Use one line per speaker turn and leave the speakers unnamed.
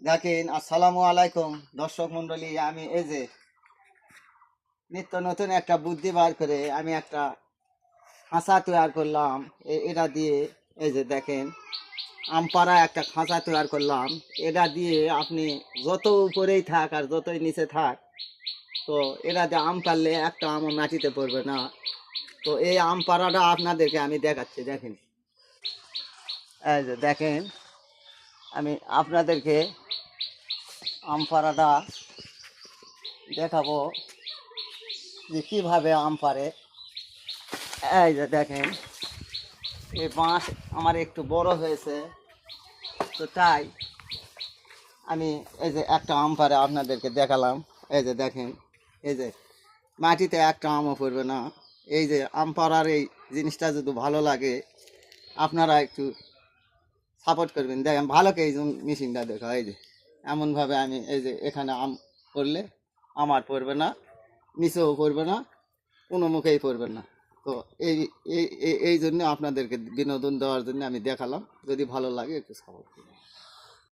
দেখেন, আসসালামু আলাইকুম দর্শক মন্ডলী। আমি এই যে নিত্য নতুন একটা বুদ্ধি বার করে আমি একটা খাঁচা তৈরি করলাম। এটা দিয়ে এই যে দেখেন, আমপাড়া একটা খাঁচা তৈরি করলাম। এটা দিয়ে আপনি যত উপরেই থাক আর যতই নিচে থাক, তো এটা দিয়ে আম পারলে একটা আমও মাটিতে পড়বে না। তো এই আম পাড়াটা আপনাদেরকে আমি দেখাচ্ছি। দেখেন, এই যে দেখেন, আমি আপনাদেরকে আম পাড়াটা দেখাবো যে কীভাবে আম পাড়ে। এই যে দেখেন, এই বাঁশ আমার একটু বড় হয়েছে, তো তাই আমি এই যে একটা আম পাড়ে আপনাদেরকে দেখালাম। এই যে দেখেন, এই যে মাটিতে একটা আমও পড়বে না। এই যে আম পাড়ার এই জিনিসটা যদি ভালো লাগে, আপনারা একটু সাপোর্ট করবেন। দেখেন ভালো করে এই যে মেশিনটা দেখা, এই যে এমনভাবে আমি এই যে এখানে আম পড়লে আমার পড়বে না, নিচেও পড়বে না, কোনো মুখেই পড়বে না। তো এই এই এই জন্য আপনাদেরকে বিনোদন দেওয়ার জন্য আমি দেখালাম। যদি ভালো লাগে একটু সাপোর্ট করুন।